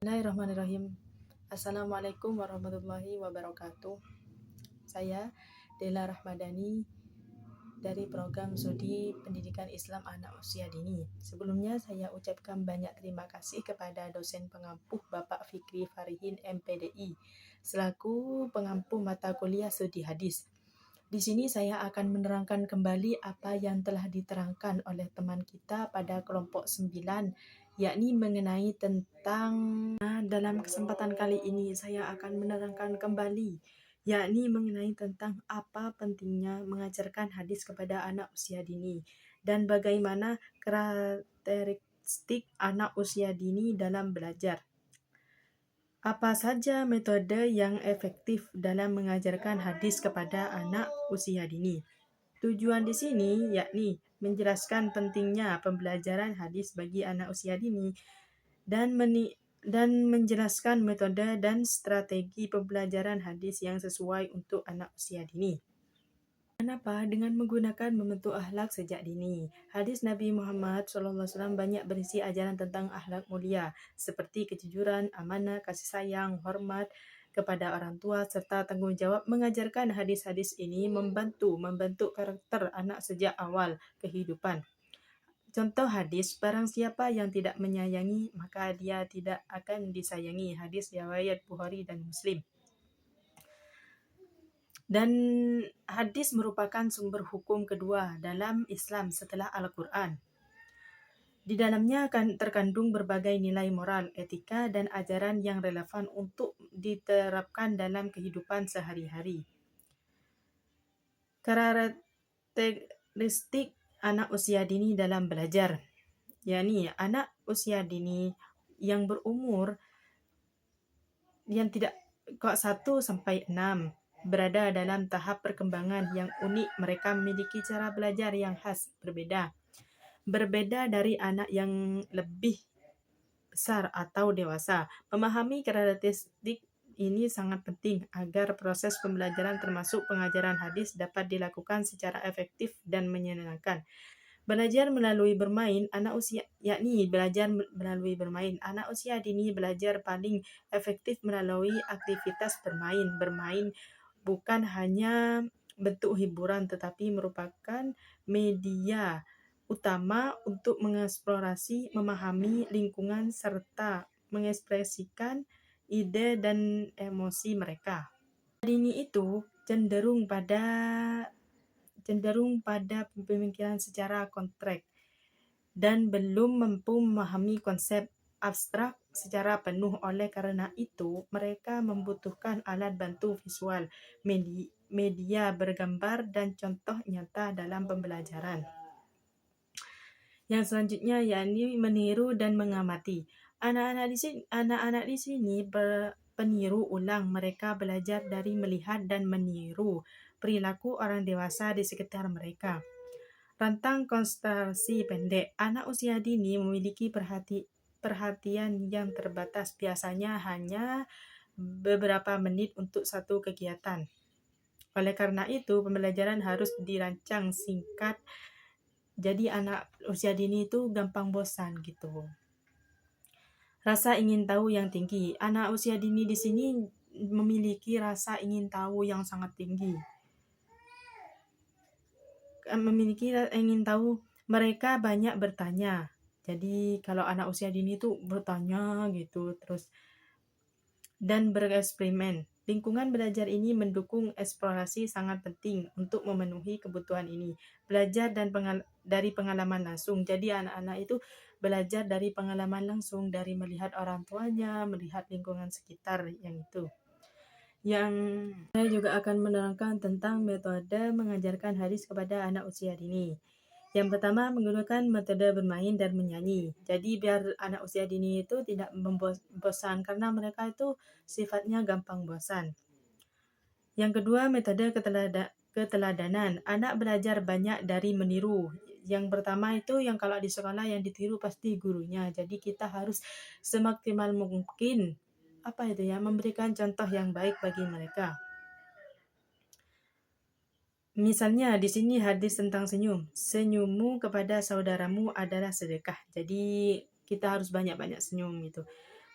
Bismillahirrahmanirrahim. Assalamualaikum warahmatullahi wabarakatuh. Saya Dela Rahmadani dari program Studi Pendidikan Islam Anak Usia Dini. Sebelumnya saya ucapkan banyak terima kasih kepada dosen pengampuh Bapak Fikri Farihin MPDI selaku pengampuh mata kuliah studi hadis. Di sini saya akan menerangkan kembali apa yang telah diterangkan oleh teman kita pada kelompok 9, yakni mengenai tentang dalam kesempatan kali ini saya akan menerangkan kembali yakni mengenai tentang apa pentingnya mengajarkan hadis kepada anak usia dini dan bagaimana karakteristik anak usia dini dalam belajar. Apa saja metode yang efektif dalam mengajarkan hadis kepada anak usia dini? Tujuan di sini yakni menjelaskan pentingnya pembelajaran hadis bagi anak usia dini dan menjelaskan metode dan strategi pembelajaran hadis yang sesuai untuk anak usia dini. Kenapa? Dengan menggunakan membentuk akhlak sejak dini. Hadis Nabi Muhammad SAW banyak berisi ajaran tentang akhlak mulia, seperti kejujuran, amanah, kasih sayang, hormat kepada orang tua, serta tanggung jawab. Mengajarkan hadis-hadis ini membentuk karakter anak sejak awal kehidupan. Contoh hadis, barang siapa yang tidak menyayangi, maka dia tidak akan disayangi. Hadis riwayat Bukhari dan Muslim. Dan hadis merupakan sumber hukum kedua dalam Islam setelah Al-Quran. Di dalamnya akan terkandung berbagai nilai moral, etika, dan ajaran yang relevan untuk diterapkan dalam kehidupan sehari-hari. Karakteristik anak usia dini dalam belajar, yakni anak usia dini yang berumur yang tidak kelas 1 sampai 6 berada dalam tahap perkembangan yang unik. Mereka memiliki cara belajar yang khas, berbeda dari anak yang lebih besar atau dewasa. Memahami karakteristik ini sangat penting agar proses pembelajaran termasuk pengajaran hadis dapat dilakukan secara efektif dan menyenangkan. Belajar melalui bermain, anak usia dini belajar paling efektif melalui aktivitas bermain. Bermain bukan hanya bentuk hiburan tetapi merupakan media utama untuk mengeksplorasi, memahami lingkungan serta mengekspresikan ide dan emosi mereka. Dini itu cenderung pada pemikiran secara konteks dan belum mampu memahami konsep abstrak secara penuh. Oleh karena itu, mereka membutuhkan alat bantu visual, media bergambar, dan contoh nyata dalam pembelajaran. Yang selanjutnya yakni meniru dan mengamati. Anak-anak di sini peniru ulang. Mereka belajar dari melihat dan meniru perilaku orang dewasa di sekitar mereka. Rentang konsentrasi pendek. Anak usia dini memiliki perhatian yang terbatas, biasanya hanya beberapa menit untuk satu kegiatan. Oleh karena itu, pembelajaran harus dirancang singkat. Jadi anak usia dini itu gampang bosan gitu. Rasa ingin tahu yang tinggi. Anak usia dini di sini memiliki rasa ingin tahu yang sangat tinggi. Mereka banyak bertanya. Jadi kalau anak usia dini itu bertanya gitu terus dan bereksperimen. Lingkungan belajar ini mendukung eksplorasi, sangat penting untuk memenuhi kebutuhan ini. Belajar dari pengalaman langsung. Jadi anak-anak itu belajar dari pengalaman langsung, dari melihat orang tuanya, melihat lingkungan sekitar yang itu. Yang saya juga akan menerangkan tentang metode mengajarkan hadis kepada anak usia dini. Yang pertama, menggunakan metode bermain dan menyanyi. Jadi biar anak usia dini itu tidak membosan karena mereka itu sifatnya gampang bosan. Yang kedua, metode keteladanan. Anak belajar banyak dari meniru. Yang pertama itu yang kalau di sekolah yang ditiru pasti gurunya. Jadi kita harus semaksimal mungkin memberikan contoh yang baik bagi mereka. Misalnya di sini hadis tentang senyum. Senyummu kepada saudaramu adalah sedekah. Jadi kita harus banyak-banyak senyum gitu.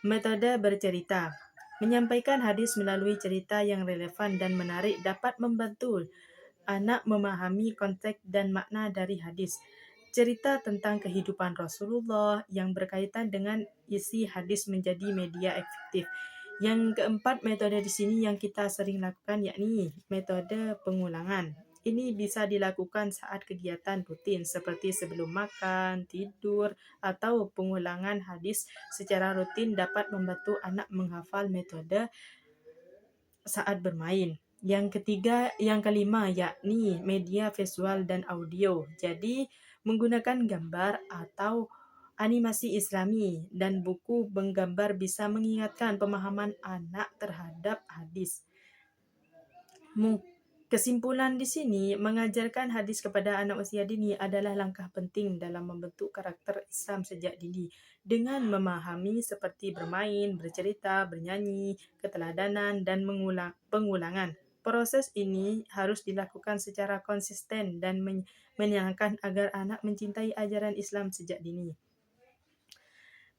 Metode bercerita. Menyampaikan hadis melalui cerita yang relevan dan menarik dapat membantu anak memahami konteks dan makna dari hadis. Cerita tentang kehidupan Rasulullah yang berkaitan dengan isi hadis menjadi media efektif. Yang keempat, metode di sini yang kita sering lakukan yakni metode pengulangan. Ini bisa dilakukan saat kegiatan rutin seperti sebelum makan, tidur, atau pengulangan hadis secara rutin dapat membantu anak menghafal metode saat bermain. Yang kelima yakni media visual dan audio. Jadi menggunakan gambar atau animasi Islami dan buku menggambar bisa mengingatkan pemahaman anak terhadap hadis. Kesimpulan di sini, mengajarkan hadis kepada anak usia dini adalah langkah penting dalam membentuk karakter Islam sejak dini. Dengan memahami seperti bermain, bercerita, bernyanyi, keteladanan, dan pengulangan. Proses ini harus dilakukan secara konsisten dan menyenangkan agar anak mencintai ajaran Islam sejak dini.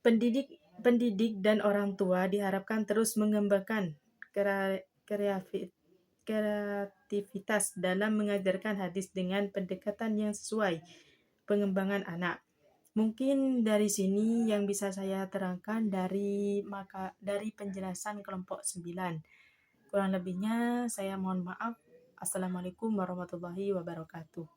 Pendidik dan orang tua diharapkan terus mengembangkan kreativitas dalam mengajarkan hadis dengan pendekatan yang sesuai pengembangan anak. Mungkin dari sini yang bisa saya terangkan dari penjelasan kelompok 9. Kurang lebihnya saya mohon maaf. Assalamualaikum warahmatullahi wabarakatuh.